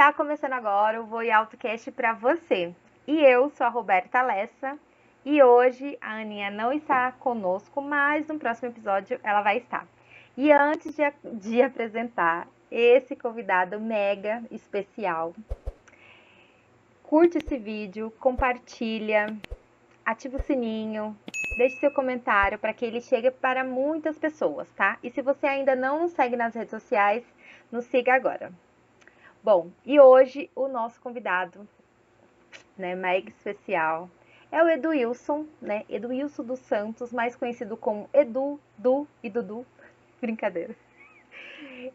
Tá começando agora o Voe AutoCast para você. E eu sou a Roberta Lessa. E hoje a Aninha não está conosco, mas no próximo episódio ela vai estar. E antes de apresentar esse convidado mega especial, curte esse vídeo, compartilha, ativa o sininho, deixe seu comentário para que ele chegue para muitas pessoas, tá? E se você ainda não nos segue nas redes sociais, nos siga agora. Bom, e hoje o nosso convidado, né, mega especial, é o Eduilson, né? Eduilson dos Santos, mais conhecido como Edu, Du e Dudu. Brincadeira.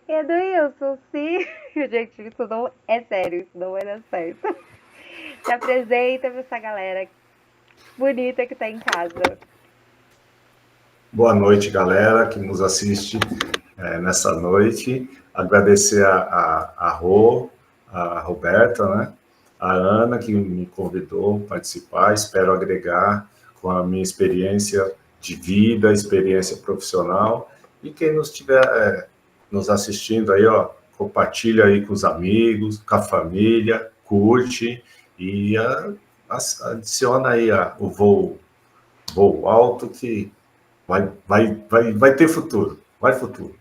Eduilson, sim. Gente, isso não é sério, isso não vai dar certo. Se apresenta para essa galera bonita que tá em casa. Boa noite, galera que nos assiste nessa noite. Agradecer a Rô, a Roberta, né? A Ana, que me convidou a participar. Espero agregar com a minha experiência de vida, experiência profissional. E quem nos estiver nos assistindo aí, ó, compartilha aí com os amigos, com a família, curte e adiciona aí o voo alto que vai ter futuro. Vai futuro.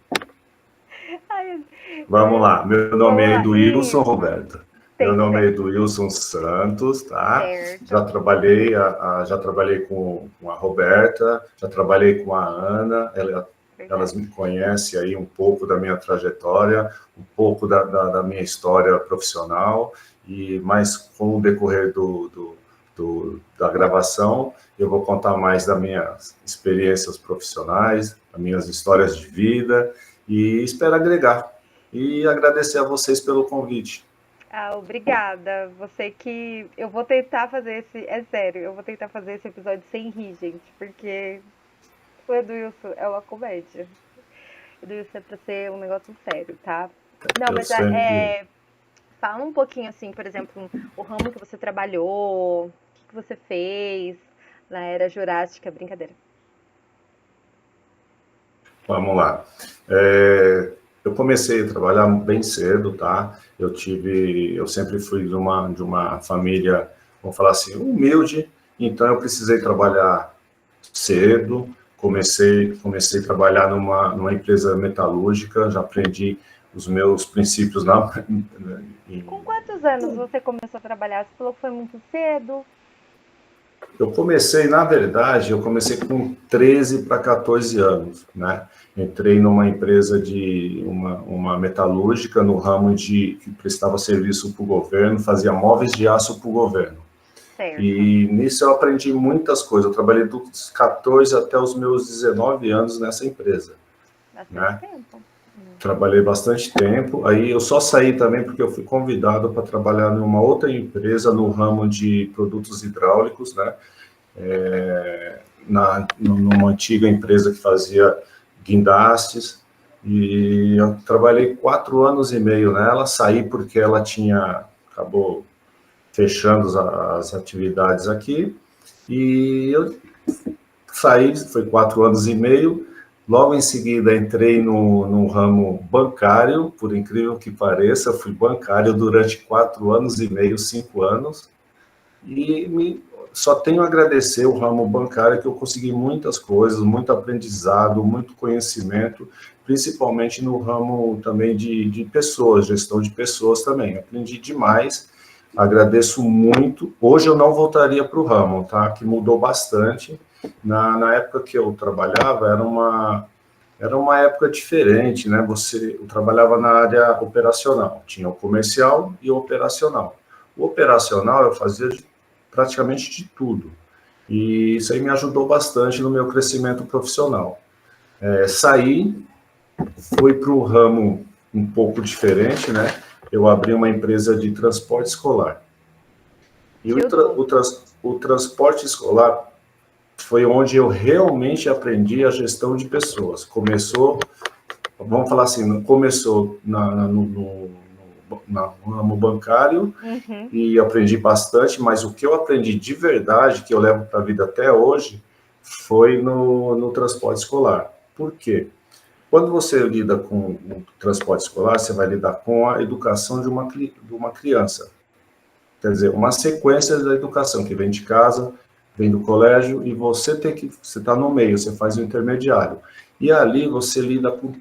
Ai, Vamos lá. Meu nome é Eduilson Roberto. Meu nome é Eduilson Santos, tá? Certo. Já trabalhei com a Roberta, já trabalhei com a Ana. Elas me conhecem aí um pouco da minha trajetória, um pouco da minha história profissional, mas com o decorrer da gravação, eu vou contar mais das minhas experiências profissionais, das minhas histórias de vida, e espero agregar. E agradecer a vocês pelo convite. Obrigada. Você que... Eu vou tentar fazer esse... É sério, eu vou tentar fazer esse episódio sem rir, gente, porque o Eduilson é uma comédia. O Eduilson é pra ser um negócio sério, tá? Não, mas fala um pouquinho, assim, por exemplo, o ramo que você trabalhou, o que você fez na era jurássica, brincadeira. Vamos lá. Eu comecei a trabalhar bem cedo, tá? Eu sempre fui de uma família, vamos falar assim, humilde, então eu precisei trabalhar cedo. Comecei a trabalhar numa empresa metalúrgica, já aprendi os meus princípios Com quantos anos você começou a trabalhar? Você falou que foi muito cedo. Na verdade, eu comecei com 13 para 14 anos, né? Entrei numa empresa de uma metalúrgica no ramo que prestava serviço para o governo, fazia móveis de aço para o governo. Certo. E nisso eu aprendi muitas coisas. Eu trabalhei dos 14 até os meus 19 anos nessa empresa. Bastante tempo. Trabalhei bastante tempo. Aí eu só saí também porque eu fui convidado para trabalhar numa outra empresa no ramo de produtos hidráulicos, né? Numa antiga empresa que fazia guindastes, e eu trabalhei 4 anos e meio nela, saí porque ela acabou fechando as atividades aqui, e eu saí, foi 4 anos e meio, logo em seguida entrei no ramo bancário, por incrível que pareça, fui bancário durante 4 anos e meio, 5 anos, e só tenho a agradecer o ramo bancário, que eu consegui muitas coisas, muito aprendizado, muito conhecimento, principalmente no ramo também de pessoas, gestão de pessoas também. Aprendi demais, agradeço muito. Hoje eu não voltaria para o ramo, tá? Que mudou bastante. Na época que eu trabalhava, era uma época diferente, né? Eu trabalhava na área operacional, tinha o comercial e o operacional. O operacional eu fazia praticamente de tudo, e isso aí me ajudou bastante no meu crescimento profissional. Saí, fui para o ramo um pouco diferente, né? Eu abri uma empresa de transporte escolar. E o transporte escolar foi onde eu realmente aprendi a gestão de pessoas. Vamos falar assim, começou no ramo bancário, e aprendi bastante, mas o que eu aprendi de verdade, que eu levo para a vida até hoje, foi no transporte escolar. Por quê? quando você lida com o transporte escolar, você vai lidar com a educação de uma criança. Quer dizer, uma sequência da educação que vem de casa, vem do colégio, e você está no meio, você faz o intermediário. E ali você lida com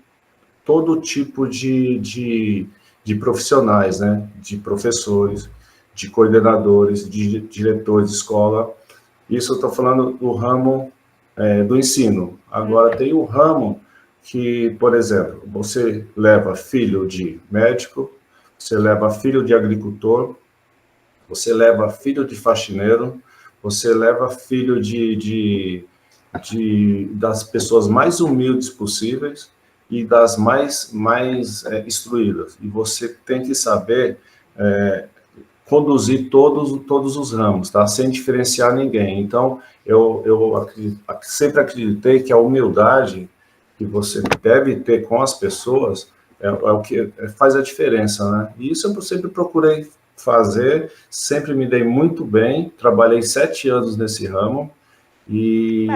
todo tipo de profissionais, né? De professores, de coordenadores, de diretores de escola. Isso eu estou falando do ramo do ensino. Agora, tem o ramo que, por exemplo, você leva filho de médico, você leva filho de agricultor, você leva filho de faxineiro, você leva filho das pessoas mais humildes possíveis e das mais instruídas. E você tem que saber conduzir todos os ramos, tá? Sem diferenciar ninguém. Então, eu sempre acreditei que a humildade que você deve ter com as pessoas é o que faz a diferença, né? E isso eu sempre procurei fazer, sempre me dei muito bem, trabalhei 7 anos nesse ramo e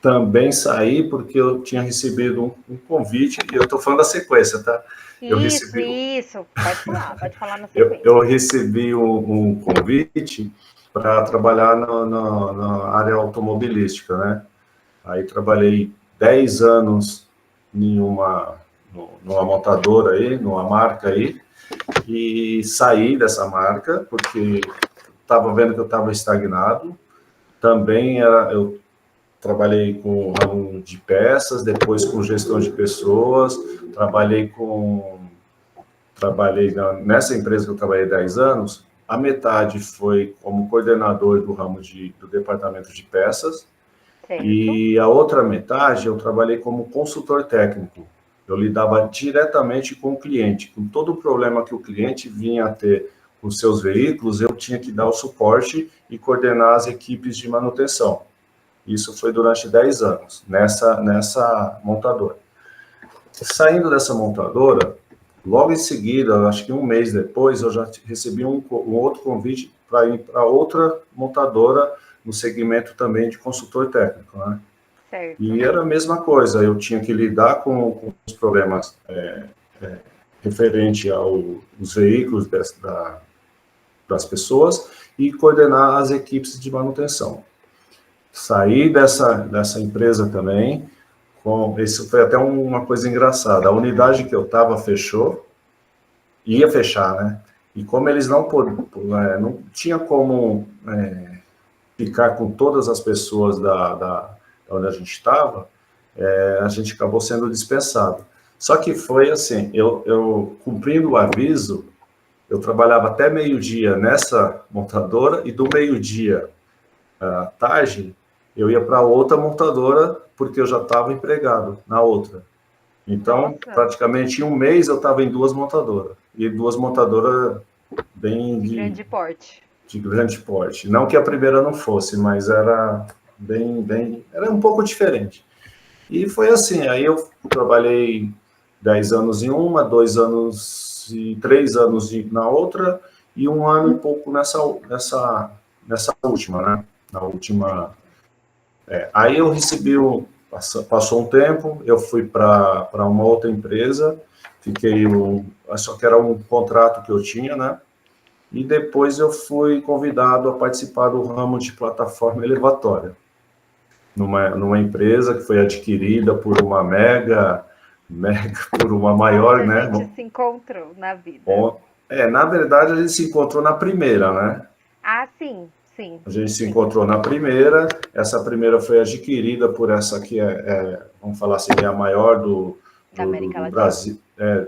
também saí porque eu tinha recebido um convite, e eu estou falando da sequência, tá? Isso, pode falar na sequência. Eu recebi um convite para trabalhar na área automobilística, né? Aí trabalhei 10 anos numa montadora aí, numa marca aí, e saí dessa marca porque estava vendo que eu estava estagnado. Também eu trabalhei com ramo de peças, depois com gestão de pessoas, nessa empresa que eu trabalhei 10 anos, a metade foi como coordenador do ramo do departamento de peças, certo. E a outra metade eu trabalhei como consultor técnico. Eu lidava diretamente com o cliente, com todo o problema que o cliente vinha a ter com seus veículos, eu tinha que dar o suporte e coordenar as equipes de manutenção. Isso foi durante 10 anos, nessa montadora. Saindo dessa montadora, logo em seguida, acho que um mês depois, eu já recebi um outro convite para ir para outra montadora no segmento também de consultor técnico, né? Certo. E era a mesma coisa, eu tinha que lidar com os problemas referente aos veículos das pessoas e coordenar as equipes de manutenção. Saí dessa empresa também, isso foi até uma coisa engraçada, a unidade que eu estava fechou, ia fechar, né? E como eles não tinha como ficar com todas as pessoas da onde a gente estava, a gente acabou sendo dispensado. Só que foi assim, eu cumprindo o aviso, eu trabalhava até meio-dia nessa montadora e do meio-dia à tarde eu ia para outra montadora porque eu já estava empregado na outra. Então, praticamente em um mês eu estava em 2 montadoras. E 2 montadoras bem de grande porte. De grande porte. Não que a primeira não fosse, mas era era um pouco diferente. E foi assim, aí eu trabalhei 10 anos em uma, 2 anos e 3 anos na outra, e 1 ano e pouco nessa última, né? Na última. Aí eu recebi, passou um tempo, eu fui para uma outra empresa, só que era um contrato que eu tinha, né? E depois eu fui convidado a participar do ramo de plataforma elevatória, numa empresa que foi adquirida por uma por uma maior, né? A gente se encontrou na vida. Na verdade, a gente se encontrou na primeira, né? Ah, sim. Sim. A gente se encontrou na primeira, essa primeira foi adquirida por essa que vamos falar assim, é a maior do Brasil,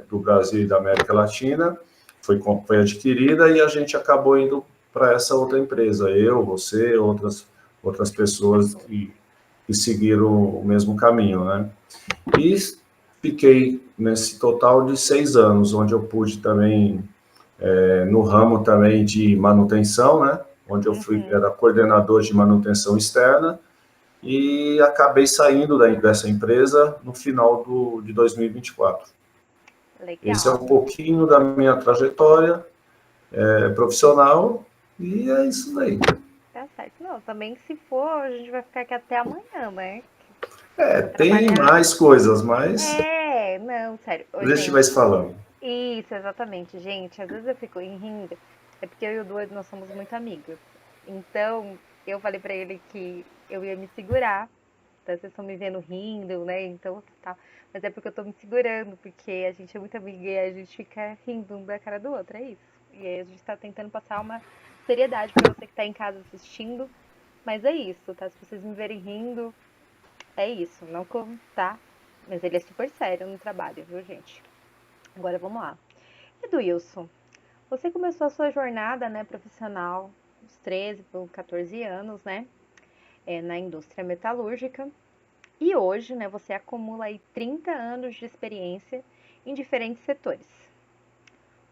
do Brasil e da América Latina, foi adquirida e a gente acabou indo para essa outra empresa, eu, você, outras pessoas que seguiram o mesmo caminho, né? E fiquei nesse total de 6 anos, onde eu pude também, no ramo também de manutenção, né? Onde eu era coordenador de manutenção externa, e acabei saindo dessa empresa no final de 2024. Legal. Esse é um pouquinho da minha trajetória profissional, e é isso daí. Tá certo. Não, também se for, a gente vai ficar aqui até amanhã, né? Tem mais coisas, mas Não, sério. Ô, a gente vai gente, se falando. isso, exatamente, gente. Às vezes eu fico rindo, é porque eu e o Du, nós somos muito amigos. Então, eu falei pra ele que eu ia me segurar. Então, vocês estão me vendo rindo, né? Então, tá. Mas é porque eu tô me segurando, porque a gente é muito amiga e a gente fica rindo um da cara do outro, é isso. E aí a gente tá tentando passar uma seriedade pra você que tá em casa assistindo. Mas é isso, tá? Se vocês me verem rindo, é isso. Não como, tá? Mas ele é super sério no trabalho, viu, gente? Agora vamos lá. Edilson, você começou a sua jornada, né, profissional aos 13 por 14 anos, né, na indústria metalúrgica. E hoje, né, você acumula aí 30 anos de experiência em diferentes setores.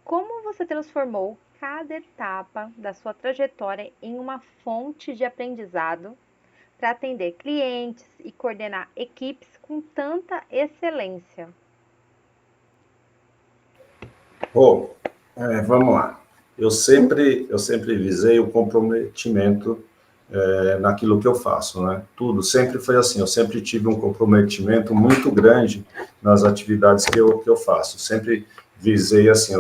Como você transformou cada etapa da sua trajetória em uma fonte de aprendizado para atender clientes e coordenar equipes com tanta excelência? Vamos lá. Eu sempre visei o comprometimento naquilo que eu faço, né? Tudo sempre foi assim. Eu sempre tive um comprometimento muito grande nas atividades que eu faço. Sempre visei assim,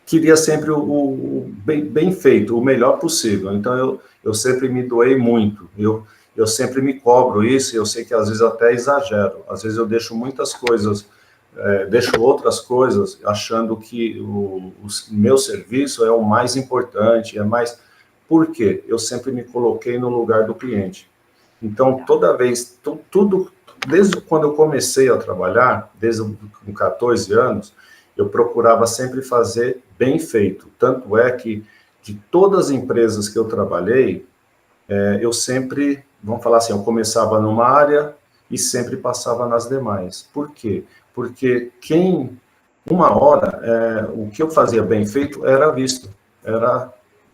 queria sempre o bem feito, o melhor possível. Então, eu sempre me doei muito. Eu sempre me cobro isso, e eu sei que às vezes até exagero. Às vezes eu deixo muitas coisas, deixo outras coisas, achando que o meu serviço é o mais importante, é mais... Por quê? Eu sempre me coloquei no lugar do cliente. Então, Legal. toda vez, tudo, desde quando eu comecei a trabalhar, desde com 14 anos, eu procurava sempre fazer bem feito. Tanto é que, de todas as empresas que eu trabalhei, eu sempre, vamos falar assim, eu começava numa área e sempre passava nas demais. Por quê? Porque uma hora, o que eu fazia bem feito era visto.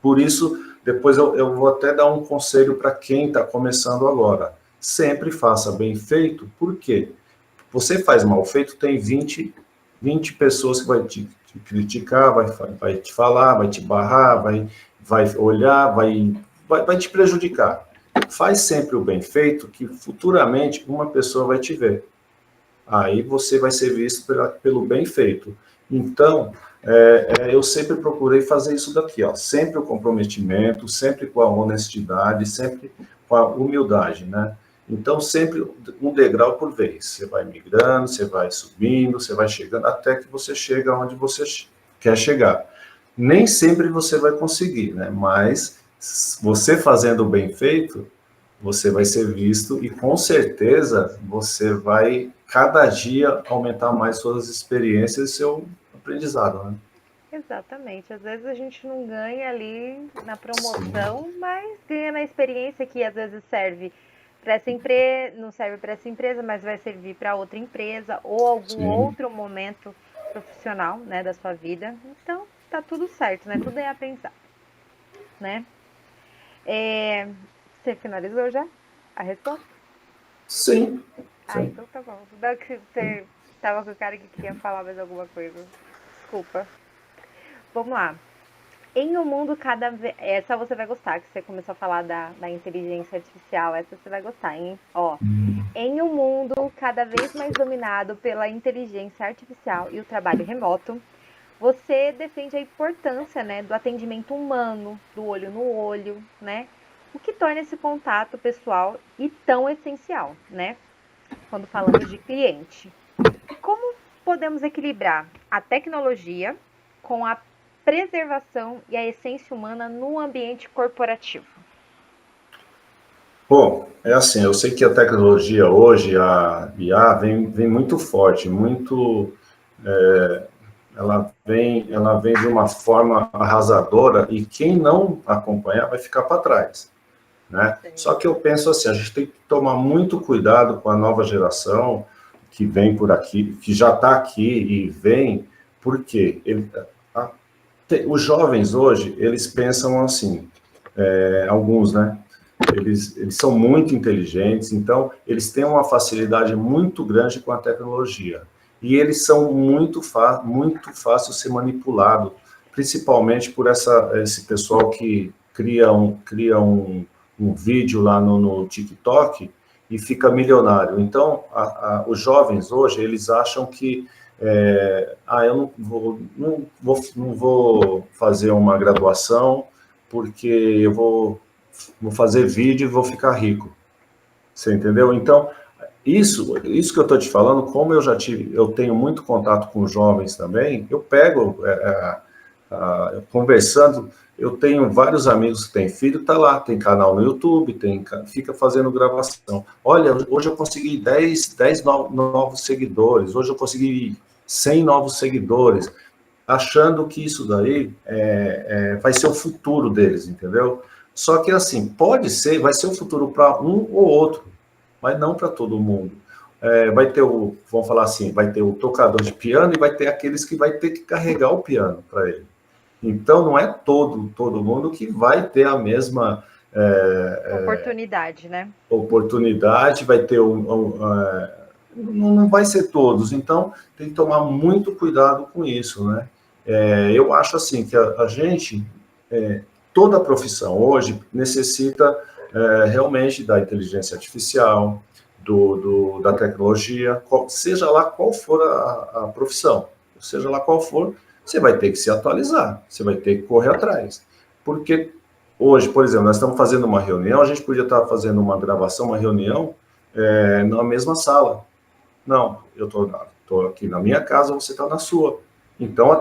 Por isso, depois eu vou até dar um conselho para quem está começando agora. Sempre faça bem feito, por quê? Você faz mal feito, tem 20 pessoas que vai te criticar, vai te falar, vai te barrar, vai olhar, vai te prejudicar. Faz sempre o bem feito, que futuramente uma pessoa vai te ver. Aí você vai ser visto pelo bem feito. Então, eu sempre procurei fazer isso daqui, ó, sempre o comprometimento, sempre com a honestidade, sempre com a humildade, né? Então, sempre um degrau por vez. Você vai migrando, você vai subindo, você vai chegando, até que você chega onde você quer chegar. Nem sempre você vai conseguir, né? Mas você fazendo bem feito, você vai ser visto e com certeza você vai cada dia aumentar mais suas experiências e seu aprendizado, né? Exatamente. Às vezes a gente não ganha ali na Sim, promoção, mas ganha na experiência que às vezes serve para essa empresa, não serve para essa empresa, mas vai servir para outra empresa ou algum sim. outro momento profissional, né, da sua vida. Então, tá tudo certo, né? Tudo é aprendizado, né? É, você finalizou já a resposta? Sim, Ah, sim. então tá bom. Não que você tava com o cara que queria falar mais alguma coisa. Desculpa. Vamos lá. Em um mundo cada vez. Essa você vai gostar, que você começou a falar da inteligência artificial. Essa você vai gostar, hein? Ó. Em um mundo cada vez mais dominado pela inteligência artificial e o trabalho remoto, você defende a importância, né, do atendimento humano, do olho no olho, né? O que torna esse contato pessoal e tão essencial, né? Quando falamos de cliente. Como podemos equilibrar a tecnologia com a preservação e a essência humana no ambiente corporativo? Bom, é assim, eu sei que a tecnologia hoje, a IA, vem muito forte, muito, ela vem de uma forma arrasadora e quem não acompanhar vai ficar para trás, né? Só que eu penso assim, a gente tem que tomar muito cuidado com a nova geração que vem por aqui, que já está aqui e vem, porque os jovens hoje, eles pensam assim, alguns, né? Eles são muito inteligentes, então eles têm uma facilidade muito grande com a tecnologia. E eles são muito fácil ser manipulado, principalmente por esse pessoal que cria um vídeo lá no TikTok e fica milionário. Então, os jovens hoje, eles acham que eu não vou fazer uma graduação porque eu vou fazer vídeo e vou ficar rico. Você entendeu? Então, isso que eu estou te falando, como eu tenho muito contato com jovens também, eu pego, conversando, eu tenho vários amigos que têm filho, tá lá, tem canal no YouTube, fica fazendo gravação. Olha, hoje eu consegui 10 novos seguidores, hoje eu consegui 100 novos seguidores, achando que isso daí vai ser o futuro deles, entendeu? Só que assim, vai ser o futuro para um ou outro, mas não para todo mundo. Vai ter vamos falar assim, vai ter o tocador de piano e vai ter aqueles que vai ter que carregar o piano para ele. Então, não é todo mundo que vai ter a mesma oportunidade, né? Oportunidade, vai ter não vai ser todos. Então, tem que tomar muito cuidado com isso, né? Eu acho assim que a gente, toda profissão hoje necessita realmente da inteligência artificial, da tecnologia, seja lá qual for a profissão, seja lá qual for, você vai ter que se atualizar, você vai ter que correr atrás. Porque hoje, por exemplo, nós estamos fazendo uma reunião, a gente podia estar fazendo uma gravação, uma reunião, na mesma sala. Não, eu estou aqui na minha casa, você está na sua. Então, a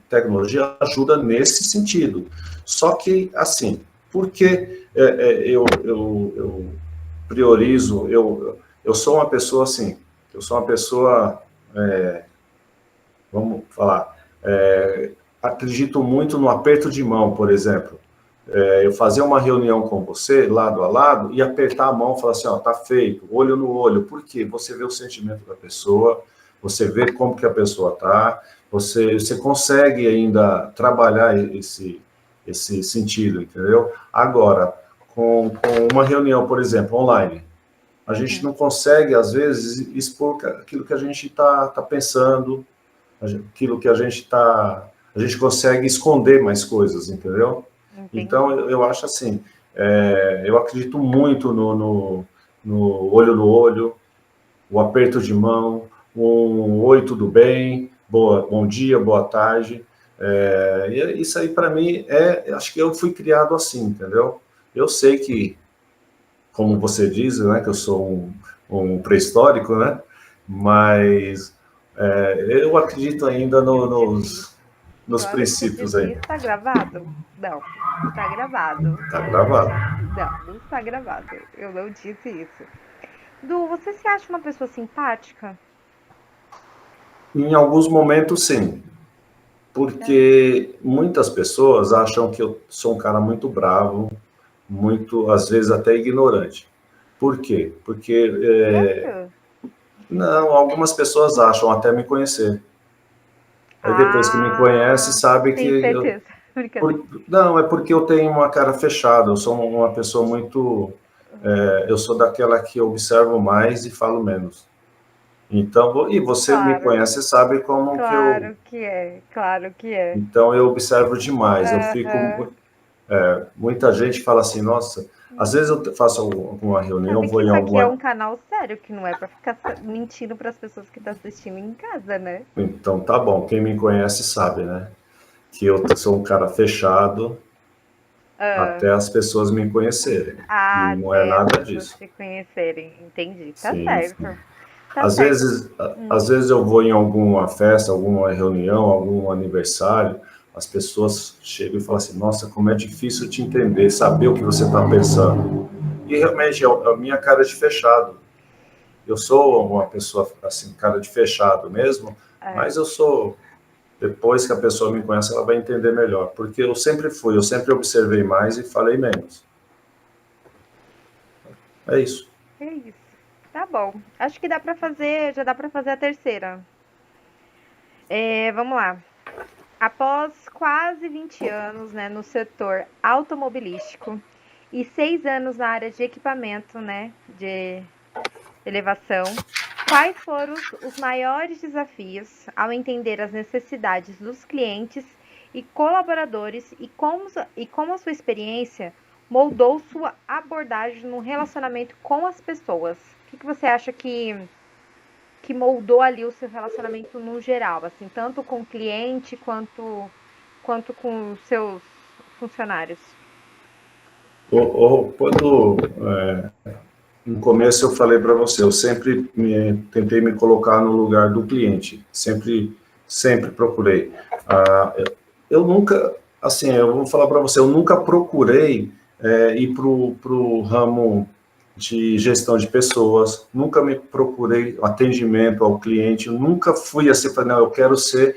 tecnologia ajuda nesse sentido. Só que, assim, por que eu priorizo, eu sou uma pessoa assim, eu sou uma pessoa, vamos falar, acredito muito no aperto de mão, por exemplo. Eu fazer uma reunião com você, lado a lado, e apertar a mão e falar assim, ó, tá feito, olho no olho. Por quê? Você vê o sentimento da pessoa, você vê como que a pessoa tá, você consegue ainda trabalhar esse sentido, entendeu? Agora, com uma reunião, por exemplo, online, a gente não consegue, às vezes, expor aquilo que a gente está pensando, aquilo que a gente consegue esconder mais coisas, entendeu? Entendi. Então, eu acho assim, eu acredito muito no olho no olho, o aperto de mão, oi, tudo bem, bom dia, boa tarde. Isso aí, para mim, acho que eu fui criado assim, entendeu? Eu sei que, como você diz, né, que eu sou um pré-histórico, né? Mas eu acredito ainda nos princípios aí. Está gravado? Não, está gravado. Está gravado. Não está gravado. Eu não disse isso. Du, você se acha uma pessoa simpática? Em alguns momentos, sim. Porque muitas pessoas acham que eu sou um cara muito bravo, às vezes até ignorante. Por quê? Porque não, algumas pessoas acham até me conhecer. Aí depois que me conhece, sabe que certeza. Não, é porque eu tenho uma cara fechada, eu sou uma pessoa muito... eu sou daquela que observo mais e falo menos. Então, e você me conhece e sabe como que eu... Claro que é. Então, eu observo demais, eu fico... muita gente fala assim, nossa, às vezes eu faço alguma reunião, vou em alguma... Isso aqui é um canal sério, que não é pra ficar mentindo para as pessoas que estão assistindo em casa, né? Então, tá bom, quem me conhece sabe, né? Que eu sou um cara fechado até as pessoas me conhecerem. E não é nada disso. Se conhecerem, entendi. Tá Sim, certo. sim. Às vezes eu vou em alguma festa, alguma reunião, algum aniversário, as pessoas chegam e falam assim, nossa, como é difícil te entender, saber o que você está pensando. E realmente é a minha cara de fechado. Eu sou uma pessoa assim, cara de fechado mesmo, mas depois que a pessoa me conhece, ela vai entender melhor, porque eu sempre observei mais e falei menos. É isso. É isso. Tá bom. Acho que já dá pra fazer a terceira. Vamos lá. Após quase 20 anos, né, no setor automobilístico e 6 anos na área de equipamento, né, de elevação, quais foram os maiores desafios ao entender as necessidades dos clientes e colaboradores e como a sua experiência moldou sua abordagem no relacionamento com as pessoas? O que você acha que moldou ali o seu relacionamento no geral, assim, tanto com o cliente quanto com os seus funcionários? Quando no começo eu falei para você, eu sempre tentei me colocar no lugar do cliente, sempre procurei. Eu nunca, assim, eu vou falar para você, eu nunca procurei ir para o ramo de gestão de pessoas, nunca me procurei atendimento ao cliente, nunca fui assim, não, eu quero ser,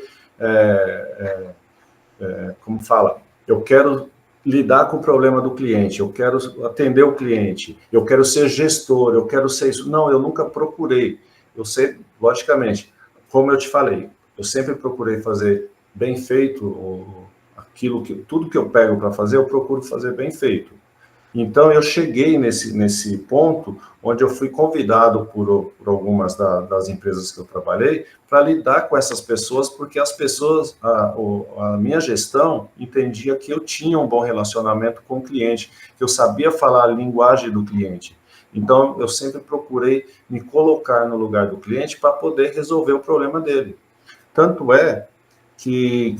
como fala, eu quero lidar com o problema do cliente, eu quero atender o cliente, eu quero ser gestor, eu quero ser isso. Não, eu nunca procurei. Eu sei, logicamente, como eu te falei, eu sempre procurei fazer bem feito tudo que eu pego para fazer, eu procuro fazer bem feito. Então, eu cheguei nesse ponto onde eu fui convidado por algumas das empresas que eu trabalhei para lidar com essas pessoas, porque as pessoas, a minha gestão entendia que eu tinha um bom relacionamento com o cliente, que eu sabia falar a linguagem do cliente. Então, eu sempre procurei me colocar no lugar do cliente para poder resolver o problema dele. Tanto é que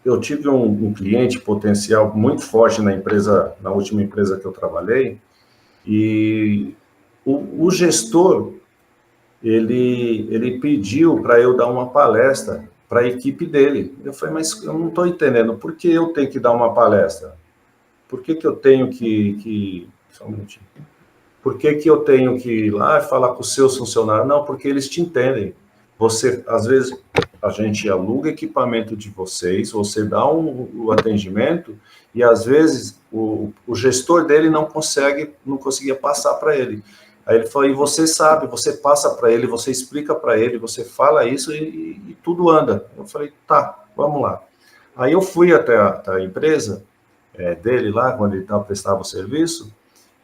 eu tive um cliente potencial muito forte na empresa, na última empresa que eu trabalhei, e o gestor, ele pediu para eu dar uma palestra para a equipe dele. Eu falei, mas eu não estou entendendo, por que eu tenho que dar uma palestra? Por que eu tenho só um minutinho. Por que eu tenho que ir lá e falar com os seus funcionários? Não, porque eles te entendem. Você, às vezes, a gente aluga equipamento de vocês, você dá o atendimento e, às vezes, o gestor dele não conseguia passar para ele. Aí ele falou, e você sabe, você passa para ele, você explica para ele, você fala isso e tudo anda. Eu falei, tá, vamos lá. Aí eu fui até a empresa dele lá, quando ele prestava o serviço,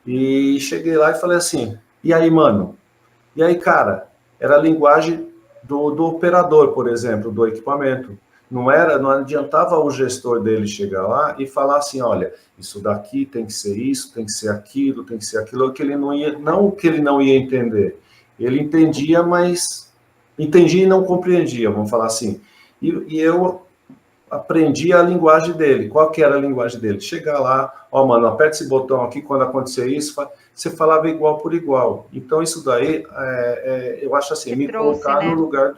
e cheguei lá e falei assim, e aí, mano? E aí, cara, era a linguagem do operador, por exemplo, do equipamento. Não adiantava o gestor dele chegar lá e falar assim, olha, isso daqui tem que ser isso, tem que ser aquilo, que ele não ia, não que ele não ia entender. Ele entendia, mas entendia e não compreendia, vamos falar assim. E eu aprendi a linguagem dele. Qual que era a linguagem dele? Chegar lá, ó, mano, aperta esse botão aqui, quando acontecer isso, você falava igual por igual. Então, isso daí, eu acho assim, me colocar no lugar...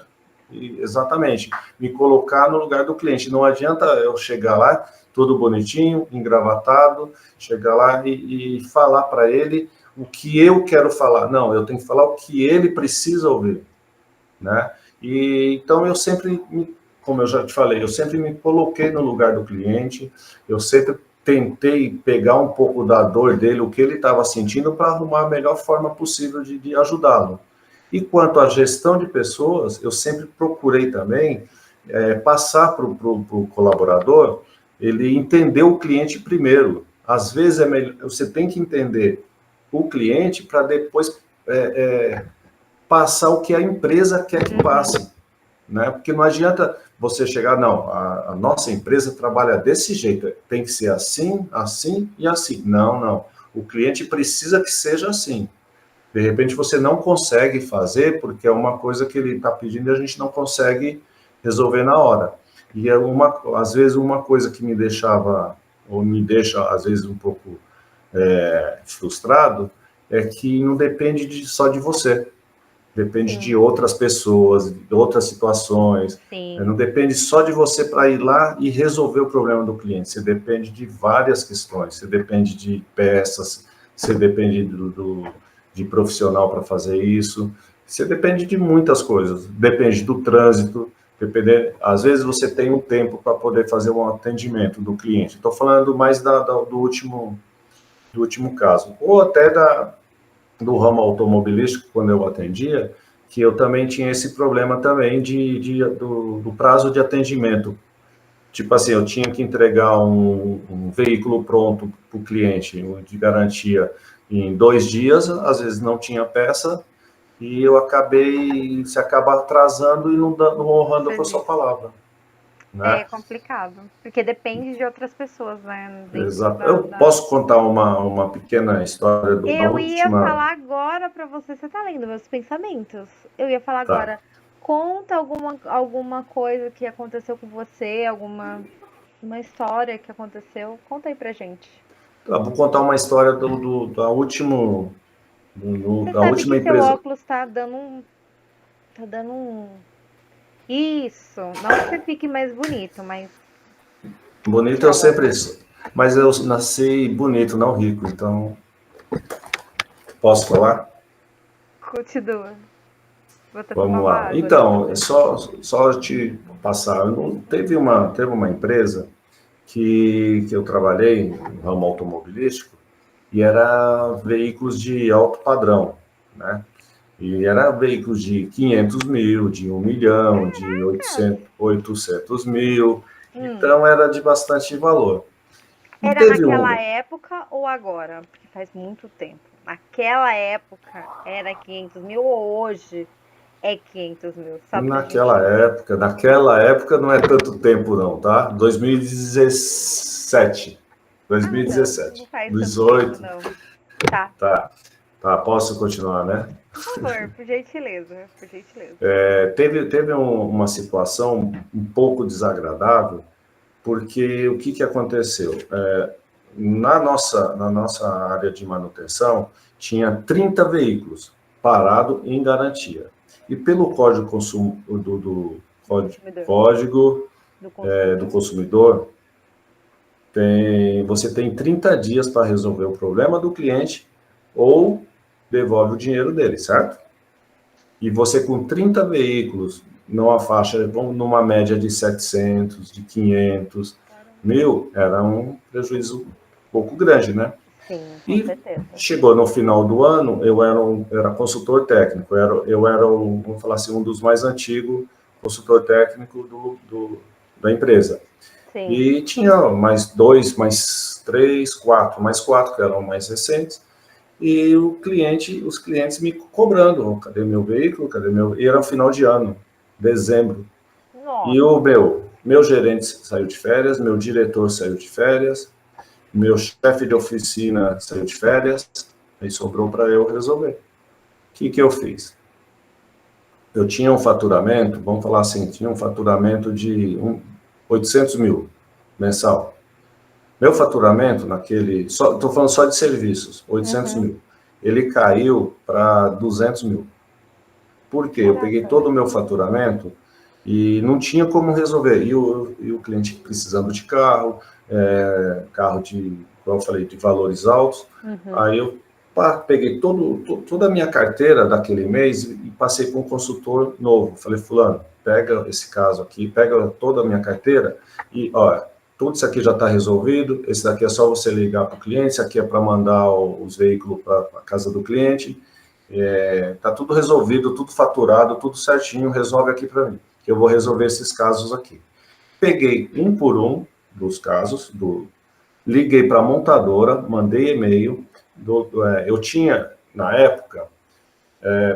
Exatamente, me colocar no lugar do cliente. Não adianta eu chegar lá, tudo bonitinho, engravatado, chegar lá e falar para ele o que eu quero falar. Não, eu tenho que falar o que ele precisa ouvir, né? E então eu sempre, como eu já te falei, eu sempre me coloquei no lugar do cliente, eu sempre tentei pegar um pouco da dor dele, o que ele estava sentindo, para arrumar a melhor forma possível de ajudá-lo. E quanto à gestão de pessoas, eu sempre procurei também passar para o colaborador ele entender o cliente primeiro. Às vezes você tem que entender o cliente para depois passar o que a empresa quer que passe, né? Porque não adianta você chegar, não, a nossa empresa trabalha desse jeito, tem que ser assim, assim e assim. Não, não. O cliente precisa que seja assim. De repente você não consegue fazer porque é uma coisa que ele está pedindo e a gente não consegue resolver na hora. E às vezes uma coisa que me deixava, ou me deixa às vezes um pouco frustrado, é que não depende só de você. Depende Sim. de outras pessoas, de outras situações. Não depende só de você para ir lá e resolver o problema do cliente. Você depende de várias questões. Você depende de peças, você depende de profissional para fazer isso. Você depende de muitas coisas. Depende do trânsito. Às vezes você tem um tempo para poder fazer um atendimento do cliente. Estou falando mais do último caso. Ou até do ramo automobilístico, quando eu atendia, que eu também tinha esse problema também do prazo de atendimento. Tipo assim, eu tinha que entregar um veículo pronto para o cliente, de garantia, em 2 dias, às vezes não tinha peça, e se acaba atrasando e não honrando com a sua palavra. né? É complicado, porque depende de outras pessoas, né? Exato. Eu posso contar uma pequena história da Eu ia última... falar agora pra você, você tá lendo meus pensamentos? Eu ia falar Tá. agora, conta alguma coisa que aconteceu com você, uma história que aconteceu, conta aí pra gente. Tá, vou contar uma história Você da sabe que última seu empresa. óculos tá dando um, isso, não que você fique mais bonito, mas Bonito eu fala, sempre sou, mas eu nasci bonito, não rico, então posso falar? continua. Vou até tomar Vamos uma lá. água Então, depois. só te passar, teve uma empresa que eu trabalhei no ramo automobilístico e era veículos de alto padrão, né? E era veículos de 500 mil, de 1 milhão, de Caraca! 800 mil, Hum. então era de bastante valor. E Era teve naquela um, época ou agora? Porque faz muito tempo. Naquela época era 500 mil ou hoje é 500 mil? Só pra gente. naquela época não é tanto tempo não, tá? 2017, Ah, não, não 2017, faz tanto tempo, 18, não. Tá, tá, tá, posso continuar, né? por favor, por gentileza, por gentileza. Teve uma situação um pouco desagradável, porque o que aconteceu? Na nossa área de manutenção, tinha 30 veículos parados em garantia. E pelo código, Consumidor. código Do do consumidor. consumidor, você tem 30 dias para resolver o problema do cliente ou devolve o dinheiro dele, certo? E você com 30 veículos numa faixa, numa média de 700, de 500 mil, era um prejuízo um pouco grande, né? Sim, com E certeza. chegou no final do ano, era consultor técnico, eu era vamos falar assim, um dos mais antigos consultor técnico da empresa. Sim. E tinha mais dois, mais três, quatro, mais quatro que eram mais recentes. E os clientes me cobrando, cadê meu veículo, cadê meu... E era final de ano, dezembro. E Nossa. o meu gerente saiu de férias, meu diretor saiu de férias, meu chefe de oficina saiu de férias, aí sobrou para eu resolver. O que eu fiz? Eu tinha um faturamento, vamos falar assim, tinha um faturamento de 800 mil mensal. Meu faturamento estou falando só de serviços, 800 Uhum. mil. Ele caiu para 200 mil. Por quê? Eu peguei Caraca. todo o meu faturamento e não tinha como resolver. E o cliente precisando de carro, carro de, como eu falei, de valores altos. Uhum. Aí eu peguei toda a minha carteira daquele mês e passei para um consultor novo. Falei, fulano, pega esse caso aqui, pega toda a minha carteira e, ó, tudo isso aqui já está resolvido, esse daqui é só você ligar para o cliente, esse aqui é para mandar os veículos para a casa do cliente, tá tudo resolvido, tudo faturado, tudo certinho, resolve aqui para mim, que eu vou resolver esses casos aqui. Peguei um por um dos casos, liguei para a montadora, mandei e-mail, eu tinha, na época,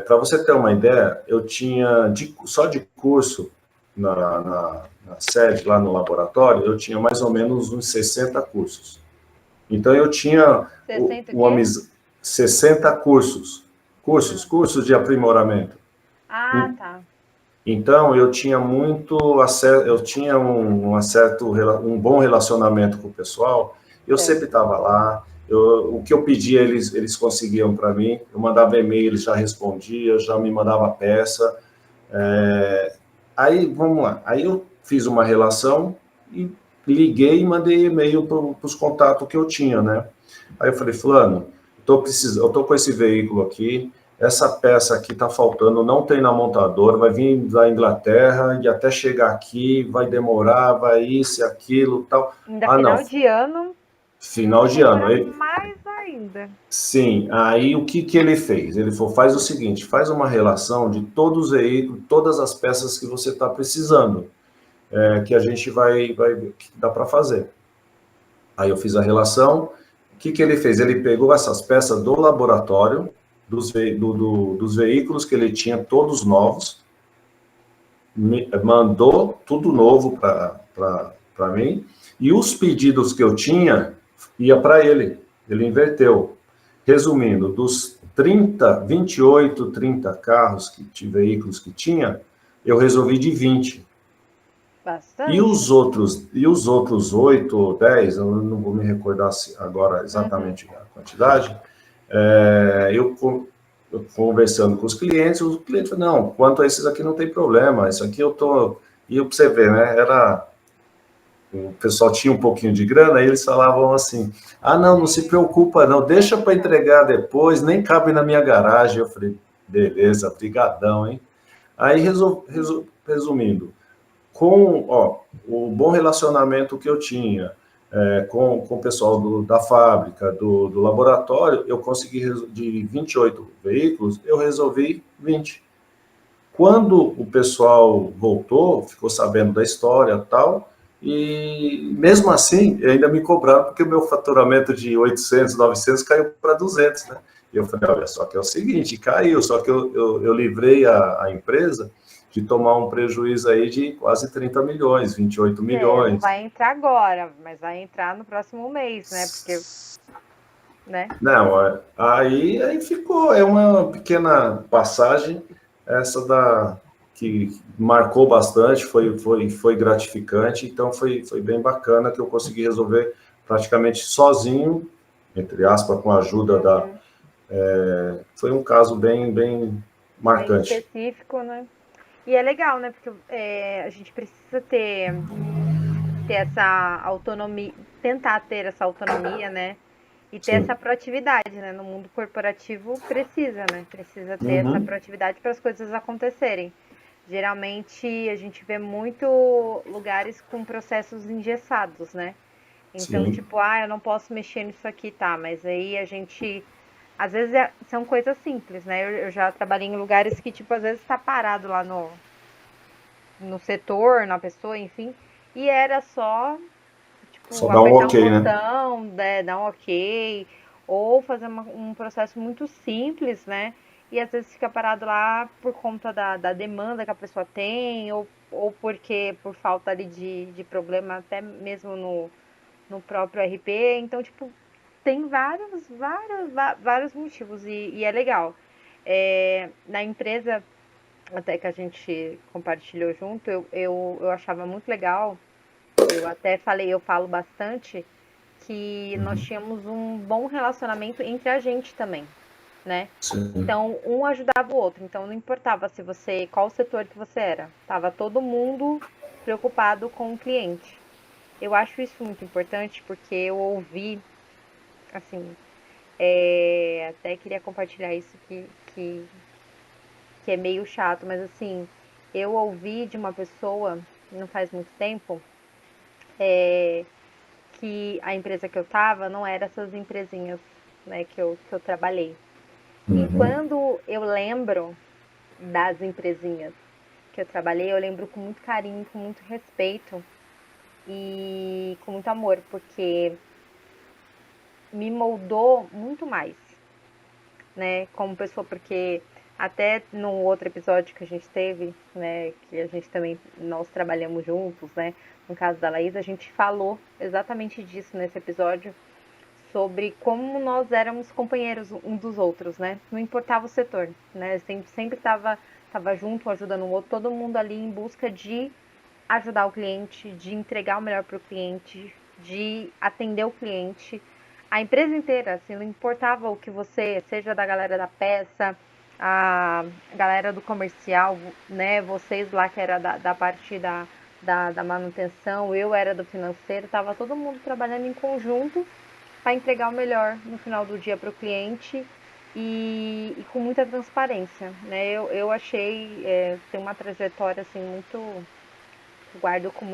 para você ter uma ideia, eu tinha, só de curso na sede, lá no laboratório, eu tinha mais ou menos uns 60 cursos. Então, eu tinha 60 o uma quê? 60 Ah, cursos de aprimoramento. ah, tá. Então, eu tinha muito acesso, eu tinha um bom relacionamento com o pessoal, eu sempre Certo. estava lá, o que eu pedia, eles conseguiam para mim, eu mandava e-mail, eles já respondiam, já me mandava peça. Aí, vamos lá, aí eu fiz uma relação e liguei e mandei e-mail para os contatos que eu tinha, né? Aí eu falei, fulano, eu tô com esse veículo aqui, essa peça aqui está faltando, não tem na montadora, vai vir da Inglaterra e até chegar aqui vai demorar, vai isso e aquilo, tal. Ainda Ah, não, final de ano, final de ano. demora mais ainda. Sim, aí o que ele fez? Ele falou, faz o seguinte, faz uma relação de todos os veículos, todas as peças que você está precisando, que a gente que dá para fazer. Aí eu fiz a relação. O que ele fez? Ele pegou essas peças do laboratório, dos veículos que ele tinha, todos novos, mandou tudo novo para para mim, e os pedidos que eu tinha ia para ele. Ele inverteu. Resumindo, dos 28, 30 carros, veículos que tinha, eu resolvi de 20. Bastante. E os outros 8 ou 10, eu não vou me recordar agora exatamente a quantidade, eu conversando com os clientes, o cliente falou, não, quanto a esses aqui não tem problema, isso aqui eu tô... E para você ver, né, o pessoal tinha um pouquinho de grana, e eles falavam assim, não se preocupa não, deixa para entregar depois, nem cabe na minha garagem. Eu falei, beleza, brigadão, hein? Aí, resumindo, com o bom relacionamento que eu tinha com o pessoal da fábrica, do laboratório, eu consegui, de 28 veículos, eu resolvi 20. Quando o pessoal voltou, ficou sabendo da história e tal, e mesmo assim, ainda me cobraram, porque o meu faturamento de 800, 900 caiu para 200, né? E eu falei, olha, só que é o seguinte, caiu, só que eu livrei a empresa de tomar um prejuízo aí de quase 30 milhões, 28 milhões. Não vai entrar agora, mas vai entrar no próximo mês, né? Porque, né? Não, aí ficou, é uma pequena passagem, essa que marcou bastante, foi gratificante, então foi bem bacana que eu consegui resolver praticamente sozinho, entre aspas, com a ajuda foi um caso bem marcante. Bem específico, né? E é legal, né? Porque a gente precisa ter essa autonomia, tentar ter essa autonomia, né? E ter essa proatividade, né? No mundo corporativo precisa, né? Precisa ter essa proatividade para as coisas acontecerem. Geralmente a gente vê muito lugares com processos engessados, né? Então, tipo, eu não posso mexer nisso aqui, tá? Mas aí a gente... Às vezes são coisas simples, né? Eu já trabalhei em lugares que, tipo, às vezes tá parado lá no setor, na pessoa, enfim. E era só, tipo, Só dá um apertar um ok, né? botão, dar um ok, ou fazer um processo muito simples, né? E às vezes fica parado lá por conta da demanda que a pessoa tem, ou porque por falta ali de problema, até mesmo no próprio RP. Então, tipo, tem vários motivos e é legal. Na empresa até que a gente compartilhou junto, eu achava muito legal. Eu até falei, eu falo bastante que nós tínhamos um bom relacionamento entre a gente também, né? Sim. Então, um ajudava o outro. Então, não importava qual setor que você era. Tava todo mundo preocupado com o cliente. Eu acho isso muito importante porque eu ouvi, assim, até queria compartilhar isso que é meio chato, mas assim, eu ouvi de uma pessoa, não faz muito tempo, que a empresa que eu tava não era essas empresinhas, né, que eu trabalhei. E quando eu lembro das empresinhas que eu trabalhei, eu lembro com muito carinho, com muito respeito e com muito amor, porque me moldou muito mais, né, como pessoa, porque até no outro episódio que a gente teve, né, que a gente também, nós trabalhamos juntos, né, no caso da Laís, a gente falou exatamente disso nesse episódio, sobre como nós éramos companheiros um dos outros, né, não importava o setor, né, sempre tava junto, ajudando o outro, todo mundo ali em busca de ajudar o cliente, de entregar o melhor para o cliente, de atender o cliente, a empresa inteira, assim, não importava o que você, seja da galera da peça, a galera do comercial, né, vocês lá que era da parte da manutenção, eu era do financeiro, tava todo mundo trabalhando em conjunto para entregar o melhor no final do dia para o cliente e com muita transparência, né, eu achei, tem uma trajetória, assim, muito, guardo com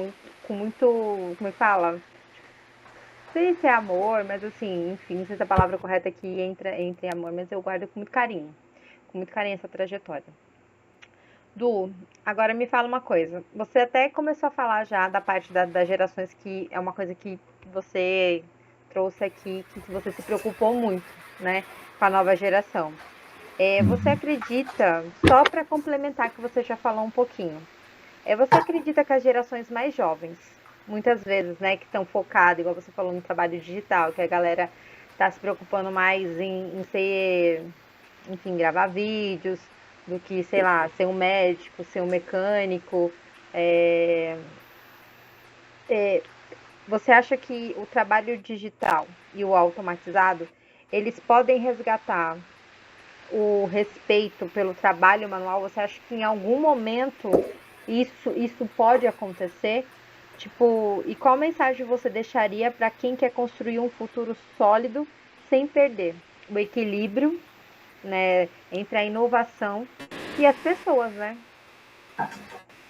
muito, como é que fala? Não sei se é amor, mas assim, enfim, não sei se a palavra correta aqui entra entre amor, mas eu guardo com muito carinho essa trajetória. Du, agora me fala uma coisa. Você até começou a falar já da parte das gerações, que é uma coisa que você trouxe aqui, que você se preocupou muito, né, com a nova geração. Você acredita, só para complementar que você já falou um pouquinho, você acredita que as gerações mais jovens muitas vezes, né, que estão focados, igual você falou, no trabalho digital, que a galera está se preocupando mais em ser, enfim, gravar vídeos, do que, sei lá, ser um médico, ser um mecânico. É, Você acha que o trabalho digital e o automatizado, eles podem resgatar o respeito pelo trabalho manual? Você acha que em algum momento isso pode acontecer? Tipo, e qual mensagem você deixaria para quem quer construir um futuro sólido sem perder o equilíbrio, né, entre a inovação e as pessoas, né?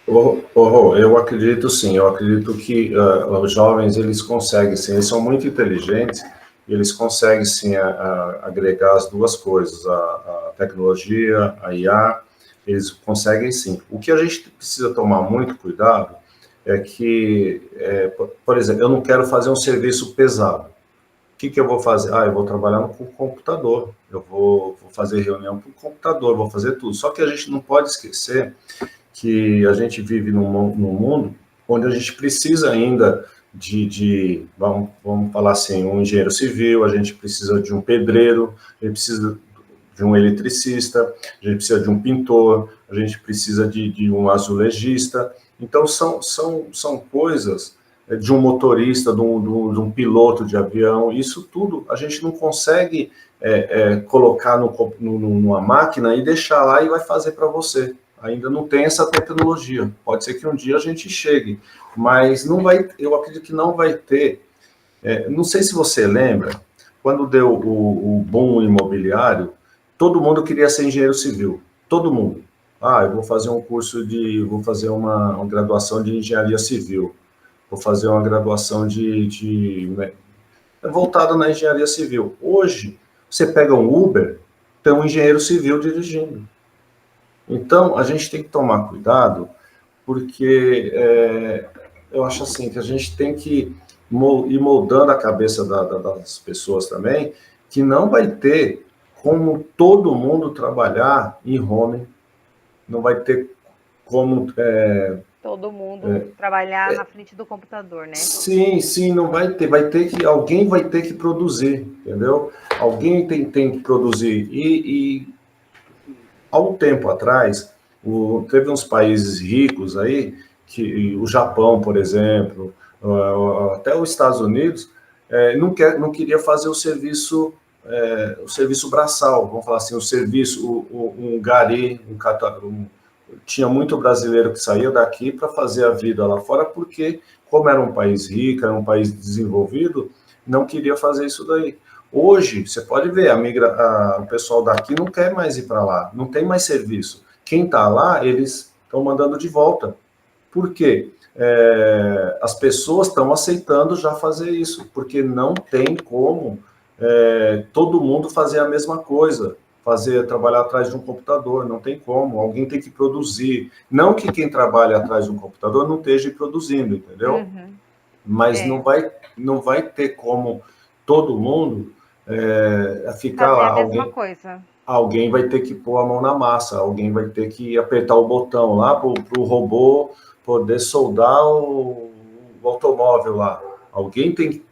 Eu acredito sim, eu acredito que os jovens eles conseguem sim, eles são muito inteligentes e eles conseguem sim agregar as duas coisas, a tecnologia, a IA, eles conseguem sim. O que a gente precisa tomar muito cuidado é que, por exemplo, eu não quero fazer um serviço pesado. O que eu vou fazer? Eu vou trabalhar com o computador, eu vou fazer reunião com o computador, vou fazer tudo. Só que a gente não pode esquecer que a gente vive num mundo onde a gente precisa ainda vamos falar assim, um engenheiro civil, a gente precisa de um pedreiro, a gente precisa de um eletricista, a gente precisa de um pintor, a gente precisa de um azulejista. Então, são coisas de um motorista, de um piloto de avião, isso tudo a gente não consegue colocar numa máquina e deixar lá e vai fazer para você. Ainda não tem essa tecnologia. Pode ser que um dia a gente chegue, mas não vai. Eu acredito que não vai ter. Não sei se você lembra, quando deu o boom imobiliário, todo mundo queria ser engenheiro civil. Todo mundo. Eu vou fazer um curso vou fazer uma graduação de engenharia civil, vou fazer uma graduação voltada na engenharia civil. Hoje, você pega um Uber, tem um engenheiro civil dirigindo. Então, a gente tem que tomar cuidado, porque eu acho assim que a gente tem que ir moldando a cabeça das pessoas também, que não vai ter como todo mundo trabalhar em home, não vai ter como. Todo mundo trabalhar na frente do computador, né? Sim, sim, não vai ter. Alguém vai ter que produzir, entendeu? Alguém tem que produzir. Há um tempo atrás, teve uns países ricos aí, que o Japão, por exemplo, até os Estados Unidos, não queria fazer o serviço braçal, vamos falar assim, o serviço, um gari, tinha muito brasileiro que saía daqui para fazer a vida lá fora, porque, como era um país rico, era um país desenvolvido, não queria fazer isso daí. Hoje, você pode ver, o pessoal daqui não quer mais ir para lá, não tem mais serviço. Quem está lá, eles estão mandando de volta. Por quê? As pessoas estão aceitando já fazer isso, porque não tem como todo mundo fazer a mesma coisa, trabalhar atrás de um computador, não tem como, alguém tem que produzir. Não que quem trabalha atrás de um computador não esteja produzindo, entendeu? Uhum. Mas É. não vai ter como todo mundo ficar Fazer lá. a mesma coisa. Alguém vai ter que pôr a mão na massa, alguém vai ter que apertar o botão lá para o robô poder soldar o automóvel lá.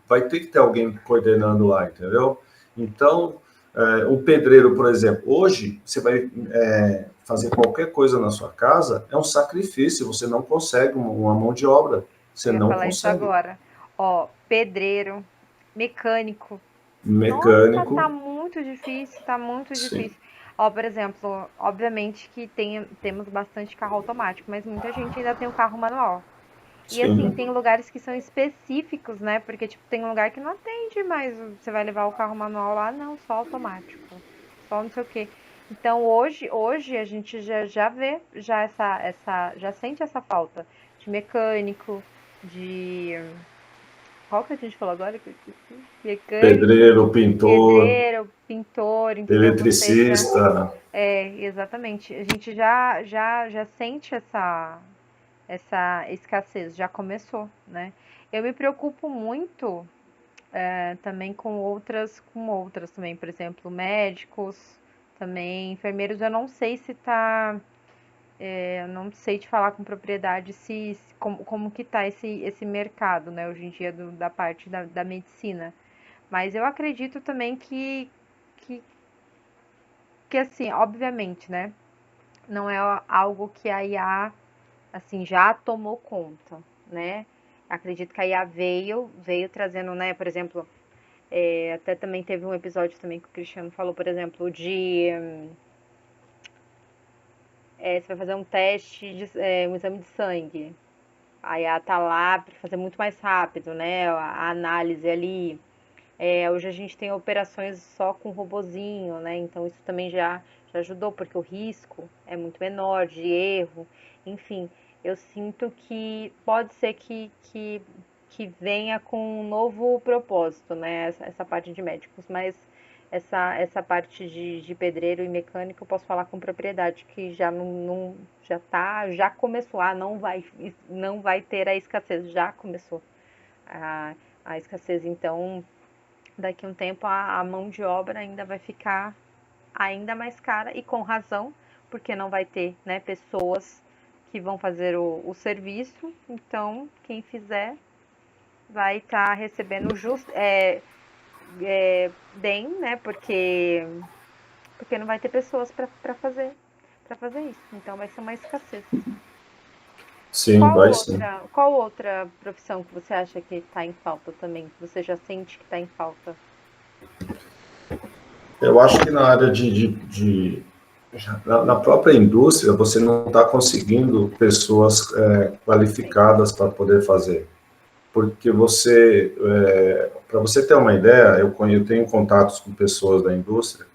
Vai ter que ter alguém coordenando lá, entendeu? Então, um pedreiro, por exemplo, hoje você vai fazer qualquer coisa na sua casa, é um sacrifício, você não consegue uma mão de obra, você Eu ia não falar isso consegue. agora. Ó, pedreiro, mecânico. Nossa, Mecânico, tá muito difícil, tá muito sim, difícil. Ó, por exemplo, obviamente que temos bastante carro automático, mas muita gente ainda tem o carro manual. E assim, sim. tem lugares que são específicos, né? Porque, tipo, tem um lugar que não atende, mas você vai levar o carro manual lá, não, só automático. Só não sei o quê. Então, hoje a gente já vê já já sente essa falta de mecânico, de qual que a gente falou agora que eu esqueci? Mecânico, Pedreiro, pintor, pedreiro, pintor, entendeu? Você já eletricista. exatamente. A gente já sente essa escassez, já começou, né? Eu me preocupo muito também com outras também, por exemplo, médicos também, enfermeiros, eu não sei se tá. Eu não sei te falar com propriedade como que tá esse mercado, né, hoje em dia da parte da medicina. Mas eu acredito também que, que assim, obviamente, né, não é algo que a IA, assim, já tomou conta, né? Acredito que a IA veio trazendo, né, por exemplo, até também teve um episódio também que o Cristiano falou, por exemplo, você vai fazer um teste, um exame de sangue. A IA tá lá para fazer muito mais rápido, né? A análise ali. Hoje a gente tem operações só com robozinho, né? Então isso também já ajudou, porque o risco é muito menor de erro. Enfim, eu sinto que pode ser que venha com um novo propósito, né? Essa parte de médicos, mas essa parte de pedreiro e mecânico eu posso falar com propriedade que já já começou. Não vai ter a escassez, já começou a, a escassez. Então, daqui a um tempo a mão de obra ainda vai ficar ainda mais cara e com razão, porque não vai ter, né, pessoas que vão fazer o serviço. Então, quem fizer vai estar recebendo bem, né? Porque não vai ter pessoas para fazer isso. Então vai ser uma escassez. Sim, vai sim. Qual outra profissão que você acha que está em falta também? Que você já sente que está em falta? Eu acho que na área na própria indústria, você não está conseguindo pessoas Sim. qualificadas para poder fazer. Porque para você ter uma ideia, eu tenho contatos com pessoas da indústria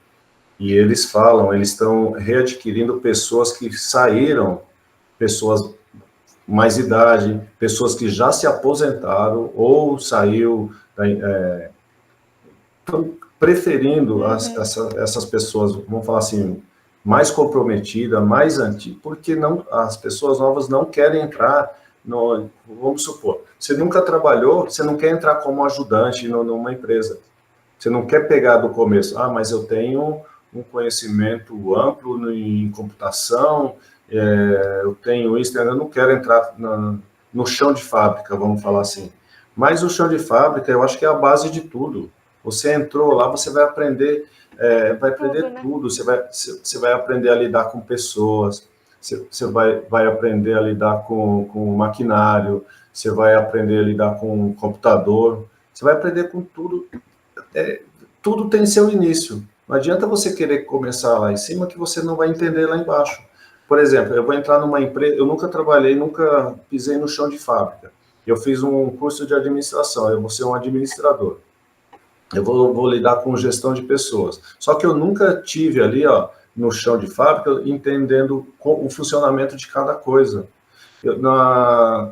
e eles falam, eles estão readquirindo pessoas que saíram, pessoas mais idade, pessoas que já se aposentaram ou saiu, estão preferindo essas pessoas, vamos falar assim, mais comprometidas, mais antigas, porque não, as pessoas novas não querem entrar no, vamos supor, você nunca trabalhou, você não quer entrar como ajudante numa empresa. Você não quer pegar do começo, mas eu tenho um conhecimento amplo em computação, eu tenho isso, eu não quero entrar no chão de fábrica, vamos falar assim. Mas o chão de fábrica, eu acho que é a base de tudo. Você entrou lá, você vai aprender Tudo, né? tudo, você vai aprender a lidar com pessoas, você vai aprender a lidar com maquinário, você vai aprender a lidar com computador, você vai aprender com tudo. Tudo tem seu início. Não adianta você querer começar lá em cima que você não vai entender lá embaixo. Por exemplo, eu vou entrar numa empresa, eu nunca trabalhei, nunca pisei no chão de fábrica. Eu fiz um curso de administração, eu vou ser um administrador. Eu vou lidar com gestão de pessoas. Só que eu nunca tive ali, no chão de fábrica, entendendo o funcionamento de cada coisa.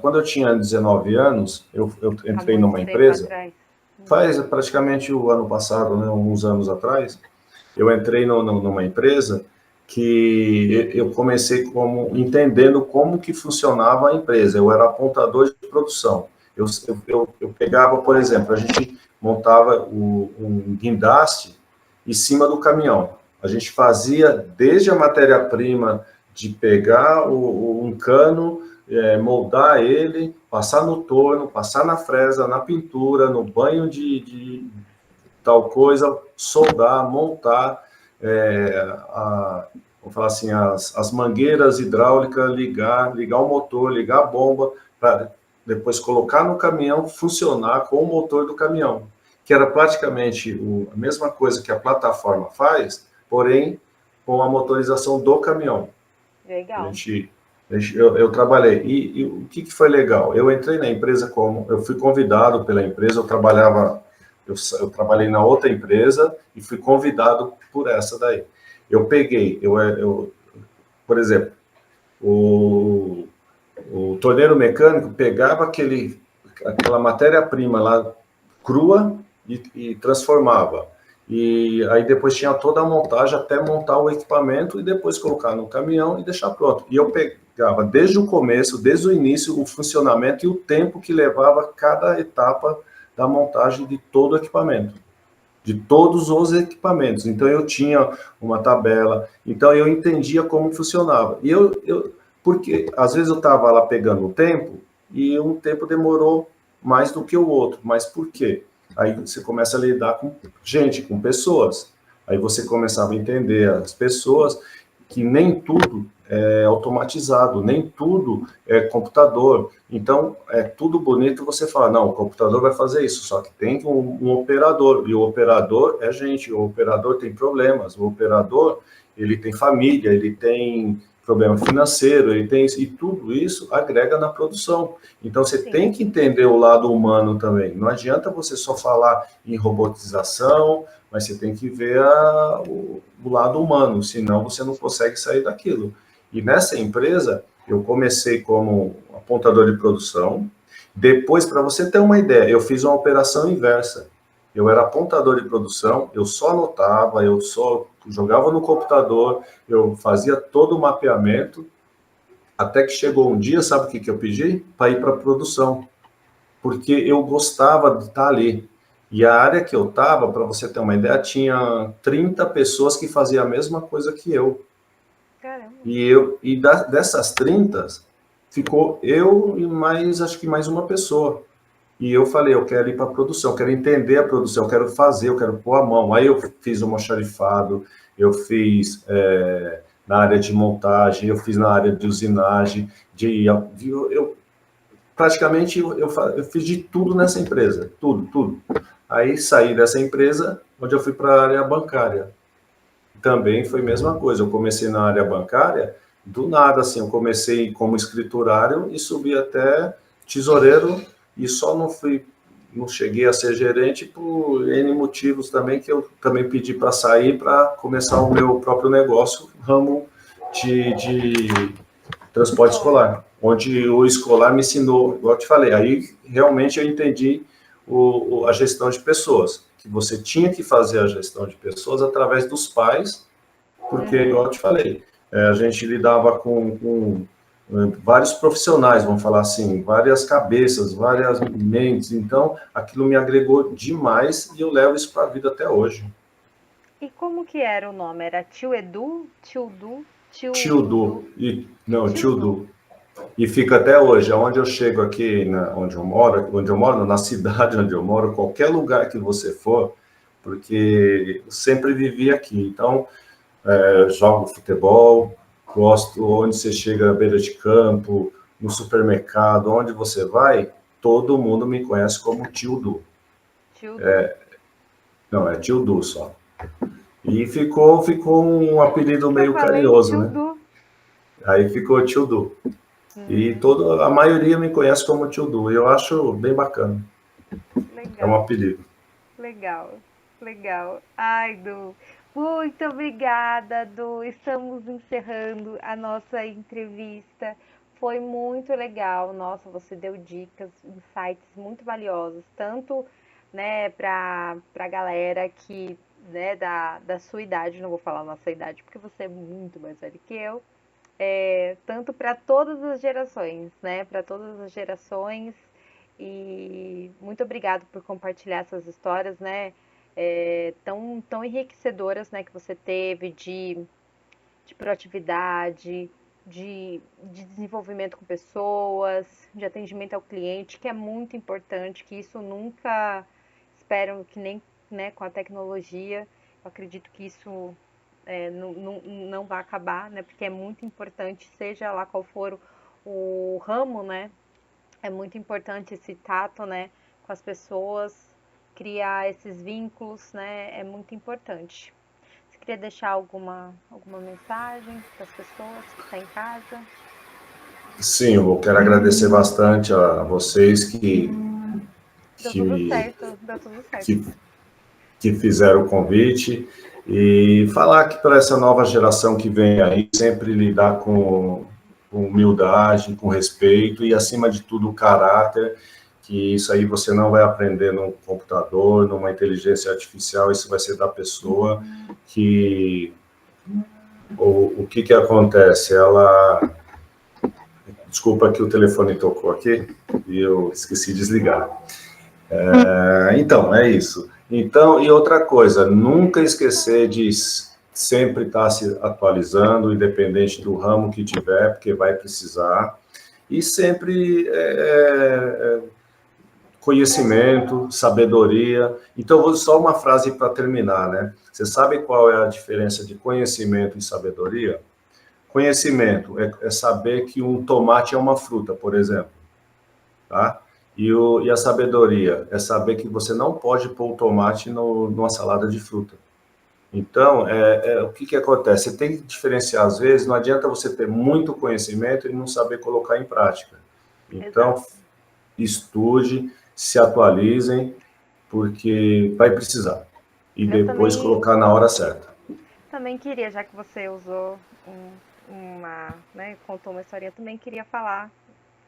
Quando eu tinha 19 anos, eu Há entrei muito numa tempo empresa, atrás. faz praticamente o ano passado, né, uns anos atrás, eu entrei numa empresa que eu comecei entendendo como que funcionava a empresa. Eu era apontador de produção. Eu pegava, por exemplo, a gente montava um guindaste em cima do caminhão. A gente fazia desde a matéria-prima de pegar um cano, moldar ele, passar no torno, passar na fresa, na pintura, no banho de tal coisa, soldar, montar, vamos falar assim, as mangueiras hidráulicas, ligar o motor, ligar a bomba, para depois colocar no caminhão, funcionar com o motor do caminhão, que era praticamente a mesma coisa que a plataforma faz, porém com a motorização do caminhão. Legal. Eu trabalhei. E o que foi legal? Eu entrei na empresa eu fui convidado pela empresa, eu trabalhei na outra empresa e fui convidado por essa daí. Eu peguei, por exemplo, o torneiro mecânico pegava aquela matéria-prima lá crua e transformava. E aí depois tinha toda a montagem até montar o equipamento e depois colocar no caminhão e deixar pronto. E eu pegava desde o começo, desde o início, o funcionamento e o tempo que levava cada etapa da montagem de todo o equipamento. de todos os equipamentos. Então, eu tinha uma tabela, então eu entendia como funcionava. E porque às vezes eu estava lá pegando o tempo, e um tempo demorou mais do que o outro. Mas por quê? Aí você começa a lidar com gente, com pessoas. Aí você começava a entender as pessoas, que nem tudo é automatizado, nem tudo é computador. Então, é tudo bonito você fala, não, o computador vai fazer isso, só que tem um operador, e o operador é gente, o operador tem problemas, o operador, ele tem família, ele tem problema financeiro, ele tem e tudo isso agrega na produção. Então, você tem que entender o lado humano também. Não adianta você só falar em robotização, mas você tem que ver o lado humano, senão você não consegue sair daquilo. E nessa empresa, eu comecei como apontador de produção. Depois, para você ter uma ideia, eu fiz uma operação inversa. Eu era apontador de produção, eu só anotava, eu só jogava no computador, eu fazia todo o mapeamento, até que chegou um dia, sabe o que eu pedi? Para ir para a produção, porque eu gostava de estar ali. E a área que eu estava, para você ter uma ideia, tinha 30 pessoas que faziam a mesma coisa que eu. Caramba. Dessas 30, ficou eu e acho que mais uma pessoa. E eu falei, eu quero ir para a produção, eu quero entender a produção, eu quero fazer, eu quero pôr a mão. Aí eu fiz o almoxarifado, eu fiz na área de montagem, eu fiz na área de usinagem, praticamente eu fiz de tudo nessa empresa, tudo. Aí saí dessa empresa, onde eu fui para a área bancária. Também foi a mesma coisa, eu comecei na área bancária, do nada, assim, eu comecei como escriturário e subi até tesoureiro, e só não cheguei a ser gerente por N motivos também, que eu também pedi para sair, para começar o meu próprio negócio, ramo de transporte escolar, onde o escolar me ensinou, igual eu te falei, aí realmente eu entendi a gestão de pessoas, que você tinha que fazer a gestão de pessoas através dos pais, porque, igual eu te falei, a gente lidava com vários profissionais, vamos falar assim, várias cabeças, várias mentes, então aquilo me agregou demais e eu levo isso para a vida até hoje. E como que era o nome? Era Tio Edu? Tio Du? Tio Du. Tio Du. E fica até hoje, onde eu chego aqui, onde eu moro, na cidade onde eu moro, qualquer lugar que você for, porque eu sempre vivi aqui. Então, jogo futebol, gosto onde você chega à beira de campo, no supermercado, onde você vai, todo mundo me conhece como Tio Du. Tio Du. Não, é Tio Du só. E ficou um apelido meio carinhoso, Tio né? Du. Aí ficou Tio Du. E a maioria me conhece como Tio Du, e eu acho bem bacana. Legal. É um apelido. Legal. Ai, Du, muito obrigada, Du. Estamos encerrando a nossa entrevista. Foi muito legal. Nossa, você deu dicas, insights muito valiosos, tanto, né, para a galera que, né, da sua idade, não vou falar a nossa idade, porque você é muito mais velho que eu, tanto para todas as gerações, né? Para todas as gerações. E muito obrigado por compartilhar essas histórias, né? Tão enriquecedoras, né? Que você teve de proatividade, de desenvolvimento com pessoas, de atendimento ao cliente, que é muito importante, que isso nunca espero que nem, né, com a tecnologia. Eu acredito que isso não vai acabar, né? Porque é muito importante, seja lá qual for o ramo, né? É muito importante esse tato, né, com as pessoas, criar esses vínculos, né? É muito importante. Você queria deixar alguma mensagem para as pessoas que estão em casa? Sim, eu quero agradecer bastante a vocês Deu tudo certo, deu tudo certo. que fizeram o convite, e falar que para essa nova geração que vem aí, sempre lidar com humildade, com respeito e, acima de tudo, o caráter, que isso aí você não vai aprender num computador, numa inteligência artificial, isso vai ser da pessoa que... O que acontece? Desculpa que o telefone tocou aqui e eu esqueci de desligar. Então, é isso. Então, e outra coisa, nunca esquecer de sempre estar se atualizando, independente do ramo que tiver, porque vai precisar. E sempre conhecimento, sabedoria. Então, vou só uma frase para terminar, né? Você sabe qual é a diferença de conhecimento e sabedoria? Conhecimento é saber que um tomate é uma fruta, por exemplo, tá? E a sabedoria é saber que você não pode pôr o tomate numa salada de fruta. Então, o que acontece? Você tem que diferenciar, às vezes, não adianta você ter muito conhecimento e não saber colocar em prática. Então, Exato. estude, se atualizem, porque vai precisar. E Eu depois também, colocar na hora certa. também queria, já que você usou né, contou uma historinha, eu também queria falar,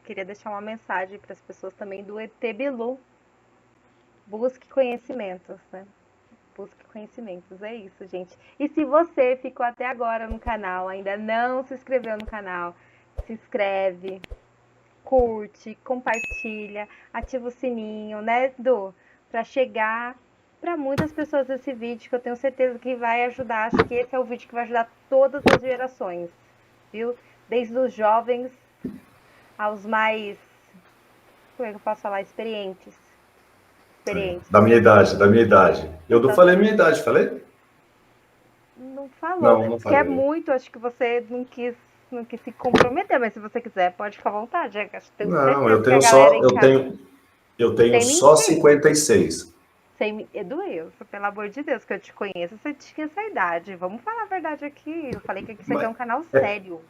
queria deixar uma mensagem para as pessoas também do ET Bilu. Busque conhecimentos, né? Busque conhecimentos, é isso, gente. E se você ficou até agora no canal, ainda não se inscreveu no canal, se inscreve, curte, compartilha, ativa o sininho, né, Edu? Para chegar para muitas pessoas esse vídeo, que eu tenho certeza que vai ajudar. Acho que esse é o vídeo que vai ajudar todas as gerações, viu? Desde os jovens aos mais, como é que eu posso falar, experientes. Experientes, Da minha né? idade, da minha idade. Eu não falei minha Exatamente. idade, falei? Não falou, Não, não porque é falei. muito, acho que você não quis se comprometer, mas se você quiser, pode ficar à vontade. Tenho Não, certeza que a galera em casa. eu tenho Sem só mentir. 56. Edu, pelo amor de Deus, que eu te conheço, você tinha essa idade. Vamos falar a verdade aqui. Eu falei que isso aqui é Mas um canal é, sério.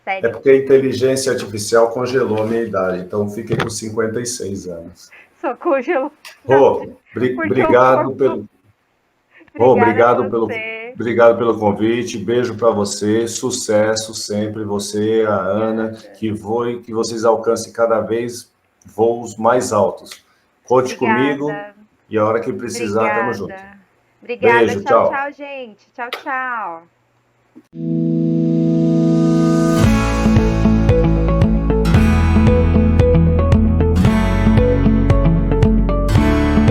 é Sério. porque a inteligência artificial congelou a minha idade, então fiquei com 56 anos. Só congelou. Rô, Porque o corpo. Rô, Obrigada a você. obrigado pelo convite, beijo para você, sucesso sempre, você, a Ana, Obrigada. que vocês alcancem cada vez voos mais altos. Conte comigo Obrigada. e a hora que precisar, tamo junto. Obrigada. Obrigada. Beijo, Tchau, tchau. tchau, gente. Tchau, tchau.